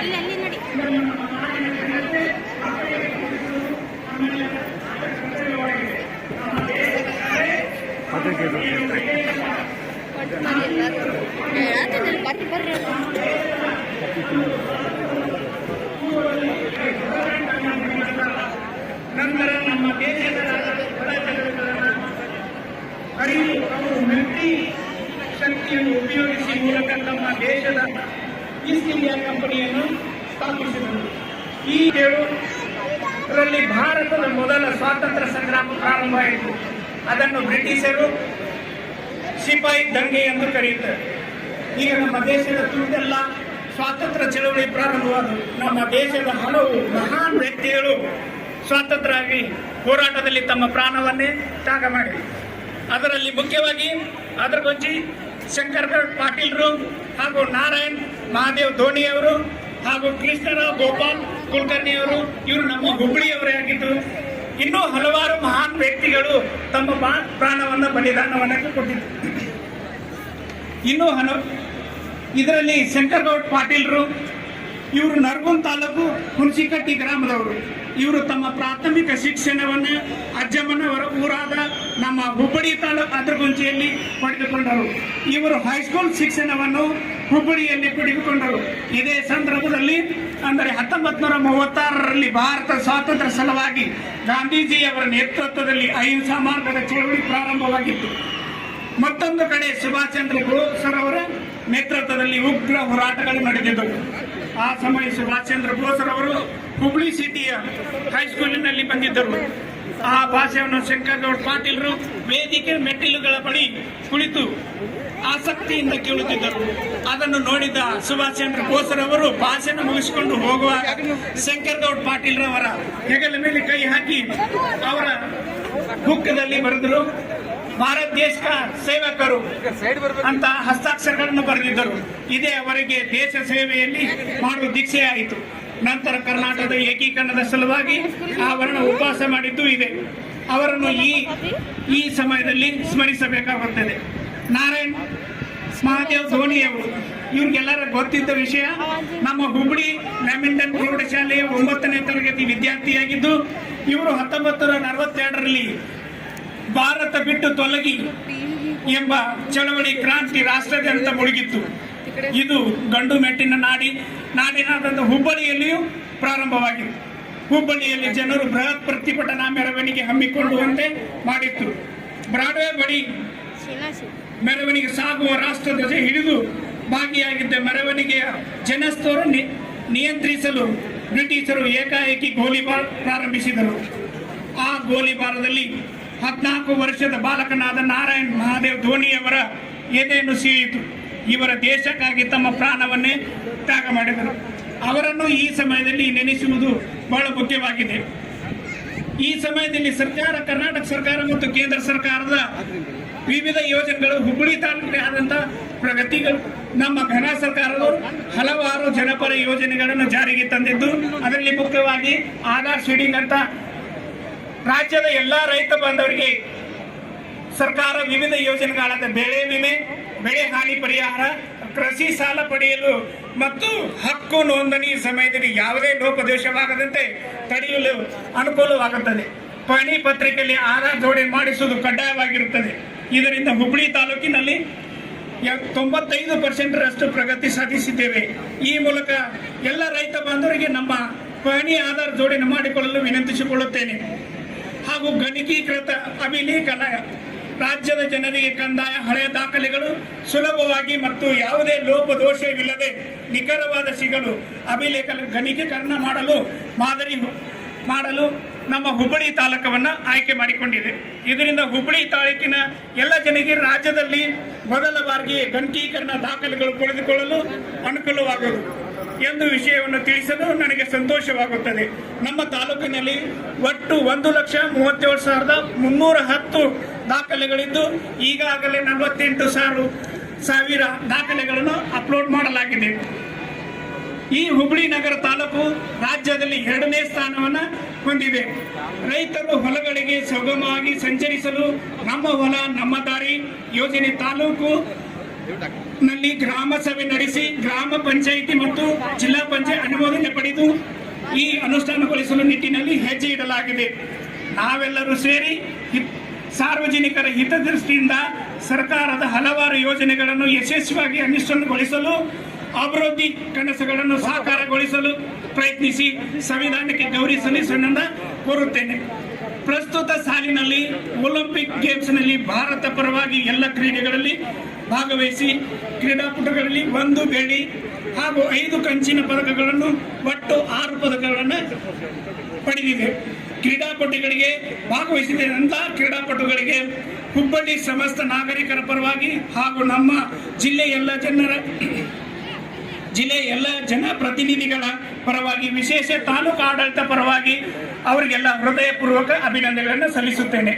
ಅಲ್ಲಿ ನೋಡಿ ನಂತರ ನಮ್ಮ ದೇಶದ ಅರಿವು ಅವರು ಮಿಲಿಟರಿ ಶಕ್ತಿಯನ್ನು ಉಪಯೋಗಿಸಿ ಮೂಲಕ ನಮ್ಮ ದೇಶದ ಈಸ್ಟ್ ಇಂಡಿಯಾ ಕಂಪನಿಯನ್ನು ಸ್ಥಾಪಿಸಿದರು. ಈ 7ರಲ್ಲಿ ಭಾರತದ ಮೊದಲ ಸ್ವಾತಂತ್ರ್ಯ ಸಂಗ್ರಾಮ ಪ್ರಾರಂಭವಾಯಿತು. ಅದನ್ನು ಬ್ರಿಟಿಷರು ಸಿಪಾಯಿ ದಂಗೆ ಎಂದು ಕರೆಯುತ್ತಾರೆ. ಈಗ ನಮ್ಮ ದೇಶದ ತುಂಬೆಲ್ಲ ಸ್ವಾತಂತ್ರ್ಯ ಚಳವಳಿ ಪ್ರಾರಂಭವಾದವು. ನಮ್ಮ ದೇಶದ ಹಲವು ಮಹಾನ್ ವ್ಯಕ್ತಿಗಳು ಸ್ವಾತಂತ್ರ್ಯವಾಗಿ ಹೋರಾಟದಲ್ಲಿ ತಮ್ಮ ಪ್ರಾಣವನ್ನೇ ತ್ಯಾಗ ಮಾಡಿದರು. ಅದರಲ್ಲಿ ಮುಖ್ಯವಾಗಿ ಅದರಗೊಂಚಿ ಶಂಕರಗೌಡ ಪಾಟೀಲ್ರು ಹಾಗೂ ನಾರಾಯಣ್ ಮಹಾದೇವ್ ಧೋನಿಯವರು ಹಾಗೂ ಕೃಷ್ಣರಾವ್ ಗೋಪಾಲ್ ಕುಲಕರ್ಣಿಯವರು, ಇವರು ನಮ್ಮ ಹುಬ್ಬಳ್ಳಿಯವರೇ ಆಗಿದ್ದು. ಇನ್ನೂ ಹಲವಾರು ಮಹಾನ್ ವ್ಯಕ್ತಿಗಳು ತಮ್ಮ ಪ್ರಾಣವನ್ನು ಬಲಿದಾನವನ್ನು ಕೊಟ್ಟಿದ್ದರು. ಇನ್ನೂ ಇದರಲ್ಲಿ ಶಂಕರಗೌಡ ಪಾಟೀಲ್ರು, ಇವರು ನರಗುಂದ ತಾಲೂಕು ಹುಣಸಿಕಟ್ಟಿ ಗ್ರಾಮದವರು. ಇವರು ತಮ್ಮ ಪ್ರಾಥಮಿಕ ಶಿಕ್ಷಣವನ್ನು ಅಜ್ಜಮ್ಮನವರ ಊರಾದ ನಮ್ಮ ಹುಬ್ಬಳ್ಳಿ ತಾಲೂಕು ಅದರಗುಂಚಿಯಲ್ಲಿ ಪಡೆದುಕೊಂಡರು. ಇವರು ಹೈಸ್ಕೂಲ್ ಶಿಕ್ಷಣವನ್ನು ಹುಬ್ಬಳ್ಳಿಯಲ್ಲಿ ಪಡೆದುಕೊಂಡರು. ಇದೇ ಸಂದರ್ಭದಲ್ಲಿ ಅಂದರೆ 1936ರಲ್ಲಿ ಭಾರತ ಸ್ವಾತಂತ್ರ್ಯ ಸಲುವಾಗಿ ಗಾಂಧೀಜಿಯವರ ನೇತೃತ್ವದಲ್ಲಿ ಅಹಿಂಸಾ ಮಾರ್ಗದ ಚಳವಳಿ ಪ್ರಾರಂಭವಾಗಿತ್ತು. ಮತ್ತೊಂದು ಕಡೆ ಸುಭಾಷ್ ಚಂದ್ರ ಬೋಸ್ ಅವರ ನೇತೃತ್ವದಲ್ಲಿ ಉಗ್ರ ಹೋರಾಟಗಳು ನಡೆದಿದ್ದವು. ಆ ಸಮಯ ಸುಭಾಷ್ ಚಂದ್ರ ಬೋಸ್ ಅವರು ಹುಬ್ಳಿ ಸಿಟಿಯ ಹೈಸ್ಕೂಲಿನಲ್ಲಿ ಬಂದಿದ್ದರು. ಆ ಭಾಷೆಯನ್ನು ಶಂಕರಗೌಡ ಪಾಟೀಲ್ರು ವೇದಿಕೆ ಮೆಟ್ಟಿಲುಗಳ ಬಳಿ ಕುಳಿತು ಆಸಕ್ತಿಯಿಂದ ಕೇಳುತ್ತಿದ್ದರು. ಅದನ್ನು ನೋಡಿದ ಸುಭಾಷ್ ಚಂದ್ರ ಬೋಸ್ರವರು ಭಾಷಣ ಮುಗಿಸಿಕೊಂಡು ಹೋಗುವಾಗ ಶಂಕರಗೌಡ ಪಾಟೀಲ್ರವರ ಹೆಗಲ ಮೇಲೆ ಕೈ ಹಾಕಿ ಅವರ ಬುಕ್ಕದಲ್ಲಿ ಬರೆದರು, ಭಾರತ ದೇಶ ಸೇವಕರು ಅಂತ ಹಸ್ತಾಕ್ಷರಗಳನ್ನು ಬರೆದಿದ್ದರು. ಇದೇ ಅವರಿಗೆ ದೇಶ ಸೇವೆಯಲ್ಲಿ ಮಾಡುವ ದೀಕ್ಷೆಯಾಯಿತು. ನಂತರ ಕರ್ನಾಟಕದ ಏಕೀಕರಣದ ಸಲುವಾಗಿ ಅವರನ್ನು ಉಪವಾಸ ಮಾಡಿದ್ದು ಇದೆ. ಅವರನ್ನು ಈ ಸಮಯದಲ್ಲಿ ಸ್ಮರಿಸಬೇಕಾಗುತ್ತದೆ. ನಾರಾಯಣ್ ಮಹಾದೇವ್ ಧೋನಿಯವರು, ಇವ್ರಿಗೆಲ್ಲರ ಗೊತ್ತಿದ್ದ ವಿಷಯ. ನಮ್ಮ ಹುಬ್ಬಳ್ಳಿ ಲ್ಯಾಮಿಂಟನ್ ಪ್ರೌಢಶಾಲೆಯ 9ನೇ ತರಗತಿ ವಿದ್ಯಾರ್ಥಿಯಾಗಿದ್ದು, ಇವರು 1942ರಲ್ಲಿ ಭಾರತ ಬಿಟ್ಟು ತೊಲಗಿ ಎಂಬ ಚಳವಳಿ ಕ್ರಾಂತಿ ರಾಷ್ಟ್ರದಂತ ಮುಳುಗಿತ್ತು. ಇದು ಗಂಡು ಮೆಟ್ಟಿನ ನಾಡಿನಾದಂಥ ಹುಬ್ಬಳ್ಳಿಯಲ್ಲಿಯೂ ಪ್ರಾರಂಭವಾಗಿತ್ತು. ಹುಬ್ಬಳ್ಳಿಯಲ್ಲಿ ಜನರು ಬೃಹತ್ ಪ್ರತಿಭಟನಾ ಮೆರವಣಿಗೆ ಹಮ್ಮಿಕೊಳ್ಳುವಂತೆ ಮಾಡಿತ್ತು. ಬ್ರಾಡ್ವೇ ಬಳಿ ಮೆರವಣಿಗೆ ಸಾಗುವ ರಾಷ್ಟ್ರಧ್ವಜ ಹಿಡಿದು ಭಾಗಿಯಾಗಿದ್ದ ಮೆರವಣಿಗೆಯ ಜನಸ್ತೋರು ನಿಯಂತ್ರಿಸಲು ಬ್ರಿಟಿಷರು ಏಕಾಏಕಿ ಗೋಲಿಬಾರ್ ಪ್ರಾರಂಭಿಸಿದರು. ಆ ಗೋಲಿಬಾರದಲ್ಲಿ 14 ವರ್ಷದ ಬಾಲಕನಾದ ನಾರಾಯಣ್ ಮಹಾದೇವ್ ಧೋನಿಯವರ ಎದೆಯನ್ನು ಸೀಳಿತು. ಇವರ ದೇಶಕ್ಕಾಗಿ ತಮ್ಮ ಪ್ರಾಣವನ್ನೇ ತ್ಯಾಗ ಮಾಡಿದರು. ಅವರನ್ನು ಈ ಸಮಯದಲ್ಲಿ ನೆನೆಸುವುದು ಬಹಳ ಮುಖ್ಯವಾಗಿದೆ. ಈ ಸಮಯದಲ್ಲಿ ಕರ್ನಾಟಕ ಸರ್ಕಾರ ಮತ್ತು ಕೇಂದ್ರ ಸರ್ಕಾರದ ವಿವಿಧ ಯೋಜನೆಗಳು ಹುಬ್ಬಳ್ಳಿ ತಾಲೂಕಿಗೆ ಆದಂತಹ ಪ್ರಗತಿಗಳು, ನಮ್ಮ ಘನ ಸರ್ಕಾರವು ಹಲವಾರು ಜನಪರ ಯೋಜನೆಗಳನ್ನು ಜಾರಿಗೆ ತಂದಿದ್ದು, ಅದರಲ್ಲಿ ಮುಖ್ಯವಾಗಿ ಆಧಾರ್ ಶೀಡಿಂಗ್ ಅಂತ ರಾಜ್ಯದ ಎಲ್ಲಾ ರೈತ ಬಾಂಧವರಿಗೆ ಸರ್ಕಾರ ವಿವಿಧ ಯೋಜನೆಗಳಾದ ಬೆಳೆ ವಿಮೆ, ಬೆಳೆ ಹಾನಿ ಪರಿಹಾರ, ಕೃಷಿ ಸಾಲ ಪಡೆಯಲು ಮತ್ತು ಹಕ್ಕು ನೋಂದಣಿ ಸಮಯದಲ್ಲಿ ಯಾವುದೇ ಲೋಪದೋಷವಾಗದಂತೆ ತಡೆಯಲು ಅನುಕೂಲವಾಗುತ್ತದೆ. ಪಹಣಿ ಪತ್ರಿಕೆಯಲ್ಲಿ ಆಧಾರ್ ಜೋಡಣೆ ಮಾಡಿಸುವುದು ಕಡ್ಡಾಯವಾಗಿರುತ್ತದೆ. ಇದರಿಂದ ಹುಬ್ಬಳ್ಳಿ ತಾಲೂಕಿನಲ್ಲಿ 95% ಪ್ರಗತಿ ಸಾಧಿಸಿದ್ದೇವೆ. ಈ ಮೂಲಕ ಎಲ್ಲ ರೈತ ಬಾಂಧವರಿಗೆ ನಮ್ಮ ಪಹಣಿ ಆಧಾರ್ ಜೋಡಣೆ ಮಾಡಿಕೊಳ್ಳಲು ವಿನಂತಿಸಿಕೊಳ್ಳುತ್ತೇನೆ. ಹಾಗೂ ಗಣಕೀಕೃತ ಅಭಿಲೇಖನ ರಾಜ್ಯದ ಜನರಿಗೆ ಕಂದಾಯ ಹಳೆಯ ದಾಖಲೆಗಳು ಸುಲಭವಾಗಿ ಮತ್ತು ಯಾವುದೇ ಲೋಪದೋಷವಿಲ್ಲದೆ ನಿಖರವಾದ ಸಿಗಲು ಅಭಿಲೇಖ ಗಣಕೀಕರಣ ಮಾಡಲು ನಮ್ಮ ಹುಬ್ಬಳ್ಳಿ ತಾಲೂಕನ್ನು ಆಯ್ಕೆ ಮಾಡಿಕೊಂಡಿದೆ. ಇದರಿಂದ ಹುಬ್ಬಳ್ಳಿ ತಾಲೂಕಿನ ಎಲ್ಲ ಜನರಿಗೆ ರಾಜ್ಯದಲ್ಲಿ ಮೊದಲ ಬಾರಿಗೆ ಗಣಕೀಕರಣ ದಾಖಲೆಗಳು ಪಡೆದುಕೊಳ್ಳಲು ಅನುಕೂಲವಾಗುವುದು ಎಂದು ವಿಷಯವನ್ನು ತಿಳಿಸಲು ನನಗೆ ಸಂತೋಷವಾಗುತ್ತದೆ. ನಮ್ಮ ತಾಲೂಕಿನಲ್ಲಿ ಒಟ್ಟು 1,37,310 ದಾಖಲೆಗಳಿದ್ದು ಈಗಾಗಲೇ 48,000 ದಾಖಲೆಗಳನ್ನು ಅಪ್ಲೋಡ್ ಮಾಡಲಾಗಿದೆ. ಈ ಹುಬ್ಬಳ್ಳಿ ನಗರ ತಾಲೂಕು ರಾಜ್ಯದಲ್ಲಿ 2ನೇ ಸ್ಥಾನವನ್ನು ಹೊಂದಿದೆ. ರೈತರು ಹೊಲಗಳಿಗೆ ಸುಗಮವಾಗಿ ಸಂಚರಿಸಲು ನಮ್ಮ ಹೊಲ ನಮ್ಮ ದಾರಿ ಯೋಜನೆ ತಾಲೂಕು ನಲ್ಲಿ ಗ್ರಾಮ ಸಭೆ ನಡೆಸಿ ಗ್ರಾಮ ಪಂಚಾಯಿತಿ ಮತ್ತು ಜಿಲ್ಲಾ ಪಂಚಾಯತ್ ಅನುಮೋದನೆ ಪಡೆದು ಈ ಅನುಷ್ಠಾನಗೊಳಿಸಲು ನಿಟ್ಟಿನಲ್ಲಿ ಹೆಜ್ಜೆ ಇಡಲಾಗಿದೆ. ನಾವೆಲ್ಲರೂ ಸೇರಿ ಸಾರ್ವಜನಿಕರ ಹಿತದೃಷ್ಟಿಯಿಂದ ಸರ್ಕಾರದ ಹಲವಾರು ಯೋಜನೆಗಳನ್ನು ಯಶಸ್ವಿಯಾಗಿ ಅನುಷ್ಠಾನಗೊಳಿಸಲು ಅಭಿವೃದ್ಧಿ ಕನಸುಗಳನ್ನು ಸಾಕಾರಗೊಳಿಸಲು ಪ್ರಯತ್ನಿಸಿ ಸಂವಿಧಾನಕ್ಕೆ ಗೌರವ ಸಲ್ಲಿಸಲು ಕೋರುತ್ತೇನೆ. ಪ್ರಸ್ತುತ ಸಾಲಿನಲ್ಲಿ ಒಲಿಂಪಿಕ್ ಗೇಮ್ಸ್ನಲ್ಲಿ ಭಾರತ ಪರವಾಗಿ ಎಲ್ಲ ಕ್ರೀಡೆಗಳಲ್ಲಿ ಭಾಗವಹಿಸಿ ಕ್ರೀಡಾಪಟುಗಳಲ್ಲಿ 1 ಬೆಳ್ಳಿ ಹಾಗೂ 5 ಕಂಚಿನ ಪದಕಗಳನ್ನು ಒಟ್ಟು 6 ಪದಕಗಳನ್ನು ಪಡೆದಿದೆ. ಕ್ರೀಡಾಪಟುಗಳಿಗೆ ಭಾಗವಹಿಸಿದಂಥ ಕ್ರೀಡಾಪಟುಗಳಿಗೆ ಹುಬ್ಬಳ್ಳಿ ಸಮಸ್ತ ನಾಗರಿಕರ ಪರವಾಗಿ ಹಾಗೂ ನಮ್ಮ ಜಿಲ್ಲೆಯ ಎಲ್ಲ ಜನಪ್ರತಿನಿಧಿಗಳ ಪರವಾಗಿ ವಿಶೇಷ ತಾಲೂಕು ಆಡಳಿತ ಪರವಾಗಿ ಅವರಿಗೆಲ್ಲ ಹೃದಯಪೂರ್ವಕ ಅಭಿನಂದನೆಗಳನ್ನು ಸಲ್ಲಿಸುತ್ತೇನೆ.